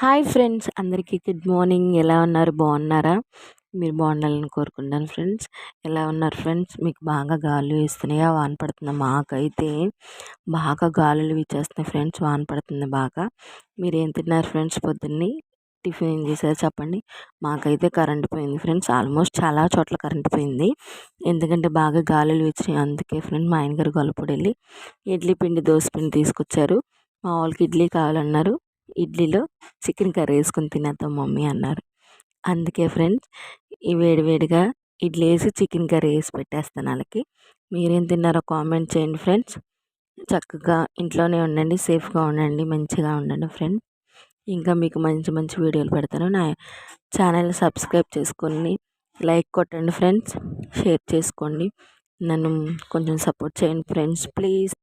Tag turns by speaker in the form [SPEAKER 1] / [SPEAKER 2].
[SPEAKER 1] Hi friends, అందరికీ good morning. ఎలా ఉన్నారు? బాగున్నారా? మీరు బాగుండాలని కోరుకుంటాను ఫ్రెండ్స్. ఎలా ఉన్నారు ఫ్రెండ్స్? మీకు బాగా గాలులు వేస్తున్నాయా, వాన పడుతుందా? మాకైతే బాగా గాలులు వీచేస్తున్నాయి ఫ్రెండ్స్, వాన పడుతుంది బాగా. మీరు ఏం తిన్నారు ఫ్రెండ్స్? పొద్దున్నే టిఫిన్ ఏం చేశారు చెప్పండి. మాకైతే కరెంట్ పోయింది ఫ్రెండ్స్. ఆల్మోస్ట్ చాలా చోట్ల కరెంట్ పోయింది, ఎందుకంటే బాగా గాలులు వీచినాయి. అందుకే ఫ్రెండ్ మా ఆయన గారు గొల్లపూడి వెళ్ళి ఇడ్లీ పిండి, దోశ పిండి తీసుకొచ్చారు. మా వాళ్ళకి ఇడ్లీ కావాలన్నారు. ఇడ్లీలో చికెన్ కర్రీ వేసుకొని తినేద్దాం మమ్మీ అన్నారు. అందుకే ఫ్రెండ్స్ ఈ వేడివేడిగా ఇడ్లీ వేసి చికెన్ కర్రీ వేసి పెట్టేస్తాను వాళ్ళకి. మీరేం తిన్నారో కామెంట్ చేయండి ఫ్రెండ్స్. చక్కగా ఇంట్లోనే ఉండండి, సేఫ్గా ఉండండి, మంచిగా ఉండండి ఫ్రెండ్స్. ఇంకా మీకు మంచి మంచి వీడియోలు పెడతాను. నా ఛానల్ సబ్స్క్రైబ్ చేసుకొని లైక్ కొట్టండి ఫ్రెండ్స్, షేర్ చేసుకోండి, నన్ను కొంచెం సపోర్ట్ చేయండి ఫ్రెండ్స్ ప్లీజ్.